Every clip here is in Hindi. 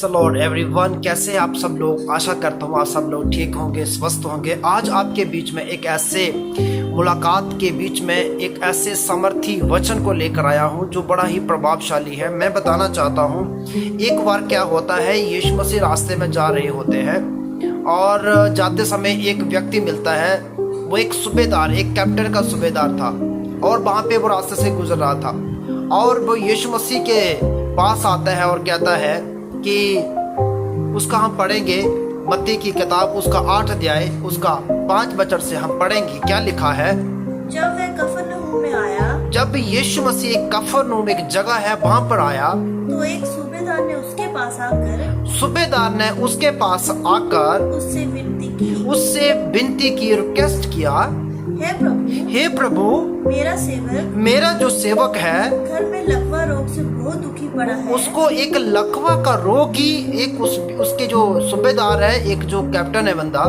लॉर्ड एवरीवन, कैसे आप सब लोग। आशा करता हूँ आप सब लोग ठीक होंगे, स्वस्थ होंगे। आज आपके बीच में एक ऐसे मुलाकात के बीच में एक ऐसे सामर्थी वचन को लेकर आया हूँ जो बड़ा ही प्रभावशाली है। मैं बताना चाहता हूँ, एक बार क्या होता है, यीशु मसीह रास्ते में जा रहे होते हैं और जाते समय एक व्यक्ति मिलता है। वो एक सूबेदार, एक कैप्टन का सूबेदार था और वहाँ पे वो रास्ते से गुजर रहा था और वो यीशु मसीह के पास आता है और कहता है कि उसका हम पढ़ेंगे मत्ती की किताब, उसका 8 अध्याय, उसका 5 वचन से हम पढ़ेंगे। क्या लिखा है? जब वह कफरनहूम में आया, जब यीशु मसीह कफरनहूम एक जगह है वहां पर आया, तो एक सूबेदार ने उसके पास आकर उससे विनती की, रिक्वेस्ट किया, हे प्रभु, मेरा जो सेवक है घर में लकवा रोग से बहुत दुखी पड़ा है। उसको एक लकवा का रोगी, एक उसके जो सूबेदार है, एक जो कैप्टन है बंदा,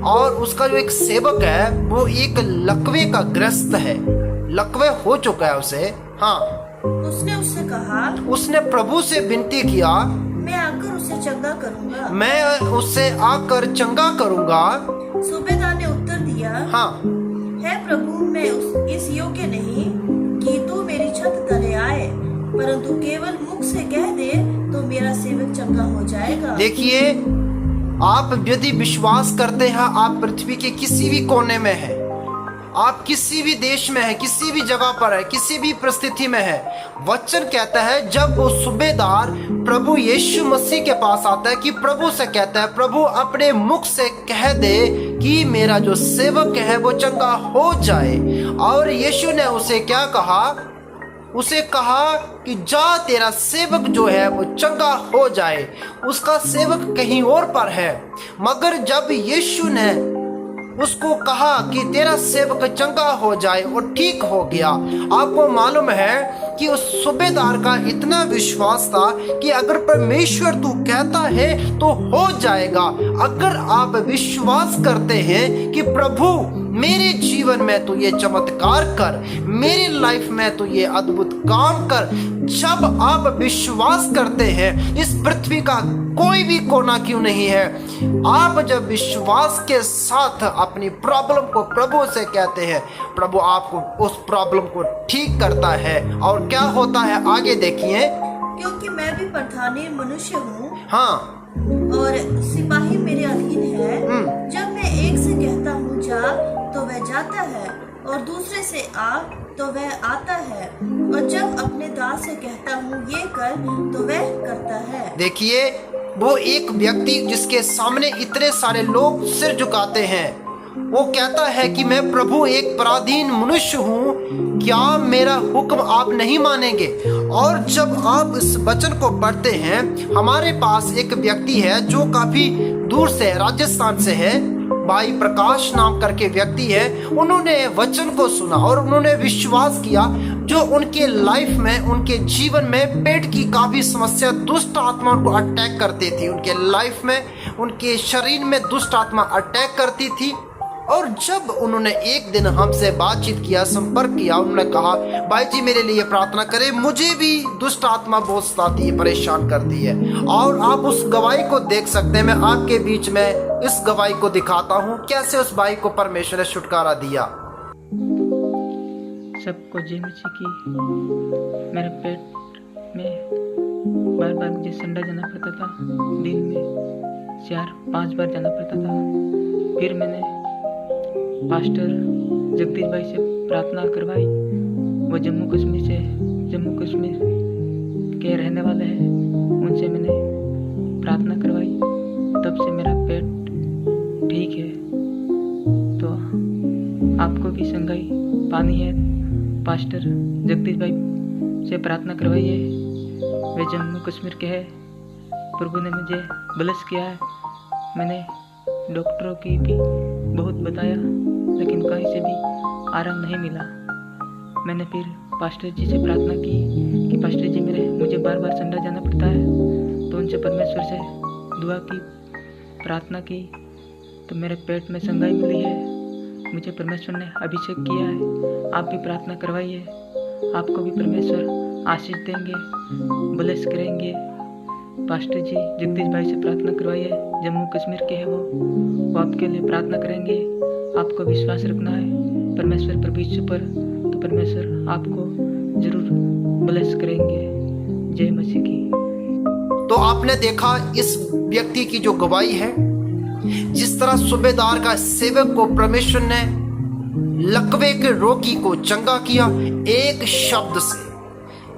और उसका जो एक सेवक है वो एक लकवे का ग्रस्त है, लकवे हो चुका है उसे। हाँ, उसने उससे कहा, उसने प्रभु से विनती किया, मैं आकर उसे चंगा करूंगा। मैं उससे आकर चंगा करूंगा। सूबेदार ने उत्तर दिया, हाँ, हे प्रभु, मैं इस योग्य नहीं कि तू मेरी छत तले आए, परंतु केवल मुख से कह दे तो मेरा सेवक चंगा हो जाएगा। देखिए, आप यदि विश्वास करते हैं, आप पृथ्वी के किसी भी कोने में है, आप किसी भी देश में है, किसी भी जगह पर है, किसी भी परिस्थिति में है, वचन कहता है जब वो सूबेदार प्रभु यीशु मसीह के पास आता है कि प्रभु से कहता है, प्रभु अपने मुख से कह दे कि मेरा जो सेवक है वो चंगा हो जाए। और यीशु ने उसे क्या कहा? उसे कहा कि जा, तेरा सेवक जो है वो चंगा हो जाए। उसका सेवक कहीं और पर है, मगर जब यीशु ने उसको कहा कि तेरा सेवक चंगा हो जाए और ठीक हो गया, आपको मालूम है कि उस सूबेदार का इतना विश्वास था कि अगर परमेश्वर तू कहता है तो हो जाएगा। अगर आप विश्वास करते हैं कि प्रभु मेरे जीवन में तो ये चमत्कार कर, मेरी लाइफ में तो ये अद्भुत काम कर, जब आप विश्वास करते हैं, इस पृथ्वी का कोई भी कोना क्यों नहीं है, आप जब विश्वास के साथ अपनी प्रॉब्लम को प्रभु से कहते हैं, प्रभु आपको उस प्रॉब्लम को ठीक करता है। और क्या होता है आगे देखिए, क्योंकि मैं भी प्रधानी मनुष्य हूँ, हाँ, और सिपाही मेरे अधीन है। जब मैं एक से कहता हूँ जा तो वह जाता है, और दूसरे से आ तो वह आता है, और जब अपने दास से कहता हूँ ये कर तो वह करता है। देखिए, वो एक व्यक्ति जिसके सामने इतने सारे लोग सिर झुकाते हैं, वो कहता है कि मैं प्रभु एक पराधीन मनुष्य हूँ, क्या मेरा हुक्म आप नहीं मानेंगे? और जब आप इस वचन को पढ़ते हैं, हमारे पास एक व्यक्ति है जो काफी दूर से, राजस्थान से है, भाई प्रकाश नाम करके व्यक्ति है। उन्होंने वचन को सुना और उन्होंने विश्वास किया। जो उनके लाइफ में, उनके जीवन में पेट की काफी समस्या, दुष्ट आत्मा उनको अटैक करती थी, उनके लाइफ में, उनके शरीर में दुष्ट आत्मा अटैक करती थी। और जब उन्होंने एक दिन हमसे बातचीत किया, संपर्क किया, उन्होंने कहा, भाई जी मेरे लिए प्रार्थना करें, मुझे भी दुष्ट आत्मा बहुत सताती है, परेशान करती है। और आप उस गवाही को देख सकते हैं, मैं आपके बीच में इस गवाही को दिखाता हूँ, कैसे उस भाई को परमेश्वर ने छुटकारा दिया। सबको जय मसीह की। मेरे पेट में बार बार मुझे संडा जाना पड़ता था, दिन में 4-5 बार जाना पड़ता था। फिर मैंने पास्टर जगदीश भाई से प्रार्थना करवाई, वो जम्मू कश्मीर के रहने वाले हैं, उनसे मैंने प्रार्थना करवाई, तब से मेरा पेट ठीक है। तो आपको भी संगाई पानी है, पास्टर जगदीश भाई से प्रार्थना करवाइए, वे जम्मू कश्मीर के हैं। प्रभु ने मुझे ब्लेस किया है। मैंने डॉक्टरों की भी बहुत बताया, लेकिन कहीं से भी आराम नहीं मिला। मैंने फिर पास्टर जी से प्रार्थना की कि पास्टर जी मुझे बार बार संडा जाना पड़ता है, तो उनसे परमेश्वर से दुआ की, प्रार्थना की, तो मेरे पेट में संगाई मिली है। मुझे परमेश्वर ने अभिषेक किया है। आप भी प्रार्थना करवाइए, आपको भी परमेश्वर आशीष देंगे, ब्लेस करेंगे। पास्टर जी जगदीश भाई से प्रार्थना करवाइए, जम्मू कश्मीर के हैं वो आपके लिए प्रार्थना करेंगे। आपको विश्वास रखना है परमेश्वर पर यीशु पर, तो परमेश्वर आपको जरूर ब्लेस करेंगे। जय मसीह की। तो आपने देखा इस व्यक्ति की जो गवाही है, जिस तरह सूबेदार का सेवक को परमेश्वर ने लकवे के रोगी को चंगा किया, एक शब्द से,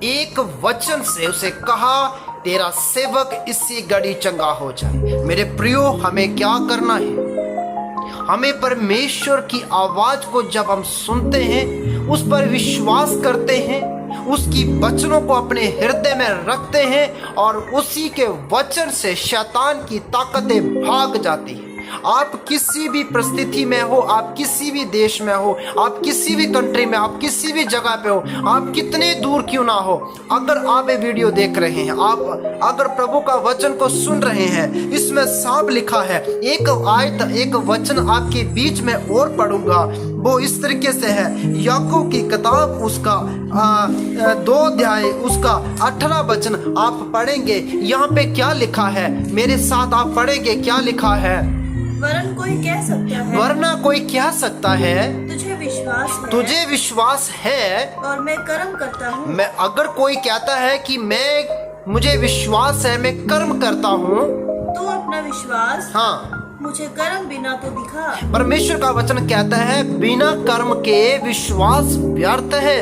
एक वचन से उसे कहा तेरा सेवक इसी घड़ी चंगा हो जाए। मेरे प्रियो, हमें क्या करना है? हमें परमेश्वर की आवाज को जब हम सुनते हैं, उस पर विश्वास करते हैं, उसकी वचनों को अपने हृदय में रखते हैं और उसी के वचन से शैतान की ताकतें भाग जाती हैं। आप किसी भी परिस्थिति में हो, आप किसी भी देश में हो, आप किसी भी कंट्री में, आप किसी भी जगह पे हो, आप कितने दूर क्यों ना हो, अगर आप ये वीडियो देख रहे हैं, आप अगर प्रभु का वचन को सुन रहे हैं, इसमें साफ लिखा है, एक आयत, एक वचन आपके बीच में और पढ़ूंगा। वो इस तरीके से है, याकूब की किताब उसका 2 अध्याय उसका 18 वचन आप पढ़ेंगे। यहाँ पे क्या लिखा है, मेरे साथ आप पढ़ेंगे। क्या लिखा है? वरन कोई कह सकता है, वरना कोई कह सकता है, तुझे विश्वास है और मैं कर्म करता हूँ। मैं, अगर कोई कहता है कि मुझे विश्वास है, मैं कर्म करता हूँ, तो अपना विश्वास हाँ मुझे कर्म बिना तो दिखा। परमेश्वर का वचन कहता है बिना कर्म के विश्वास व्यर्थ है।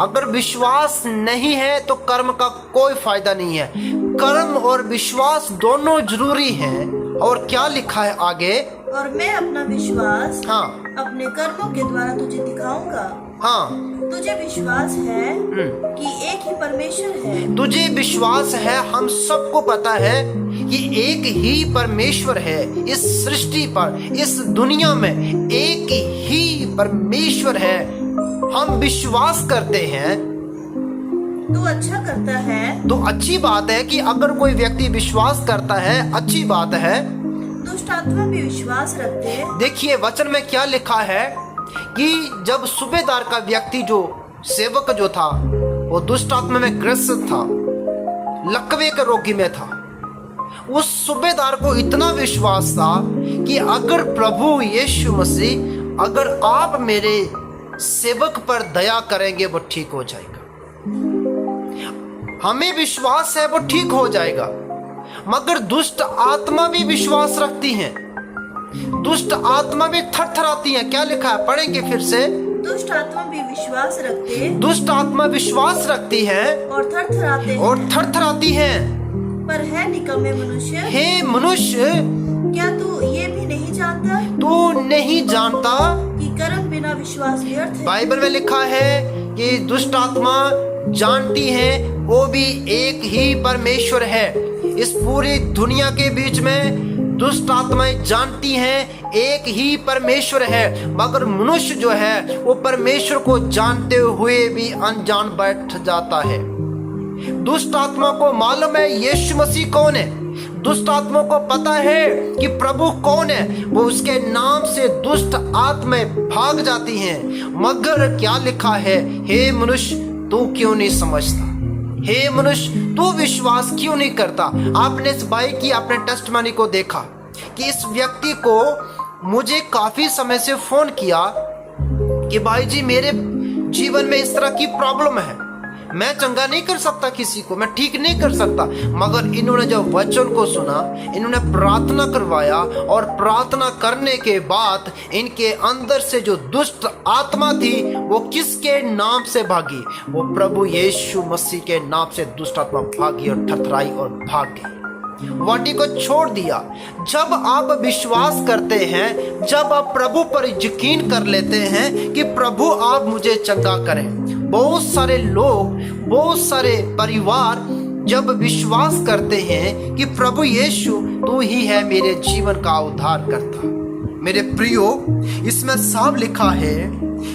अगर विश्वास नहीं है तो कर्म का कोई फायदा नहीं है। कर्म और विश्वास दोनों जरूरी हैं। और क्या लिखा है आगे? और मैं अपना विश्वास हाँ अपने कर्मों के द्वारा तुझे दिखाऊंगा। हाँ, तुझे विश्वास है कि एक ही परमेश्वर है। तुझे विश्वास है, हम सबको पता है कि एक ही परमेश्वर है इस सृष्टि पर, इस दुनिया में एक ही परमेश्वर है। हम विश्वास करते हैं तू अच्छा करता है, तो अच्छी बात है कि अगर कोई व्यक्ति विश्वास करता है, अच्छी बात है। दुष्ट आत्मा भी विश्वास रखते हैं। देखिए वचन में क्या लिखा है कि जब सूबेदार का व्यक्ति, जो सेवक जो था, वो दुष्ट आत्मा में ग्रसित था, लकवे के रोगी में था, उस सूबेदार को इतना विश्वास था कि अगर प्रभु यीशु मसीह, अगर आप मेरे सेवक पर दया करेंगे, वो ठीक हो जाएगा। हमें विश्वास है वो ठीक हो जाएगा, मगर दुष्ट आत्मा भी विश्वास रखती हैं, दुष्ट आत्मा भी थरथराती हैं। क्या लिखा है, पढ़ेंगे फिर से? दुष्ट आत्मा भी विश्वास रखते हैं, दुष्ट आत्मा विश्वास रखती है और थरथराती है। पर है निकम्मे मनुष्य, हे मनुष्य, क्या तू ये भी नहीं जानता, तू नहीं जानता कि कर्म बिना विश्वास व्यर्थ है। बाइबल में लिखा है कि दुष्ट आत्मा जानती है वो भी एक ही परमेश्वर है। इस पूरी दुनिया के बीच में दुष्ट आत्माएं जानती हैं एक ही परमेश्वर है, मगर मनुष्य जो है वो परमेश्वर को जानते हुए भी अनजान बैठ जाता है। दुष्ट आत्मा को मालूम है यीशु मसीह कौन है, दुष्ट आत्मा को पता है कि प्रभु कौन है, वो उसके नाम से दुष्ट आत्माएं भाग जाती हैं। मगर क्या लिखा है, हे मनुष्य तू क्यों नहीं समझता, हे मनुष्य तू विश्वास क्यों नहीं करता। आपने इस भाई की, आपने टेस्टमनी को देखा कि इस व्यक्ति को मुझे काफी समय से फोन किया कि भाई जी मेरे जीवन में इस तरह की प्रॉब्लम है, मैं चंगा नहीं कर सकता किसी को, मैं ठीक नहीं कर सकता। मगर इन्होंने जब वचन को सुना, इन्होंने प्रार्थना करवाया और प्रार्थना करने के बाद इनके अंदर से जो दुष्ट आत्मा थी वो किसके नाम से भागी, वो प्रभु यीशु मसीह के नाम से दुष्ट आत्मा भागी और थरथराई और भाग गई, वाटी को छोड़ दिया। जब आप विश्वास करते हैं, जब आप प्रभु पर यकीन कर लेते हैं कि प्रभु आप मुझे चंगा करें, बहुत सारे लोग, बहुत सारे परिवार जब विश्वास करते हैं कि प्रभु यीशु तू ही है मेरे जीवन का उद्धार करता। मेरे प्रियो, इसमें साफ लिखा है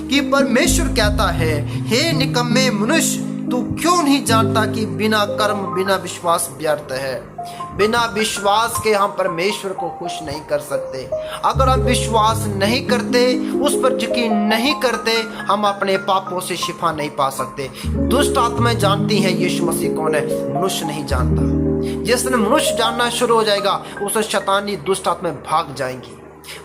कि परमेश्वर कहता है, हे निकम्मे मनुष्य तू क्यों नहीं जानता कि बिना कर्म बिना विश्वास व्यर्थ है। बिना विश्वास के हम परमेश्वर को खुश नहीं कर सकते। अगर हम विश्वास नहीं करते, उस पर यकीन नहीं करते, हम अपने पापों से शिफा नहीं पा सकते। दुष्ट आत्माएं जानती हैं यीशु मसीह कौन है, मनुष्य नहीं जानता। जिस दिन मनुष्य जानना शुरू हो जाएगा उस शैतानी दुष्ट आत्माएं भाग जाएंगी।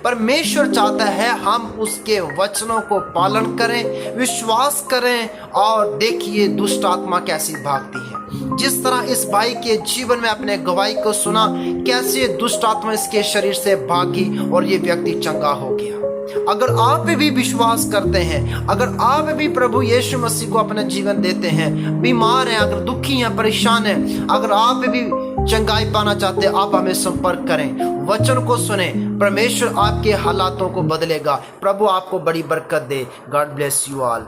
परमेश्वर चाहता है हम उसके वचनों को पालन करें, विश्वास करें, और देखिए दुष्ट आत्मा कैसी भागती है। जिस तरह इस भाई के जीवन में अपने गवाही को सुना, कैसे दुष्ट आत्मा इसके शरीर से भागी और ये व्यक्ति चंगा हो गया। अगर आप भी विश्वास करते हैं, अगर आप भी प्रभु यीशु मसीह को अपना जीवन देते हैं, बीमार हैं, अगर दुखी हैं, परेशान हैं, अगर आप भी चंगाई पाना चाहते हैं, आप हमें संपर्क करें, वचन को सुने। परमेश्वर आपके हालातों को बदलेगा। प्रभु आपको बड़ी बरकत दे। God bless you all.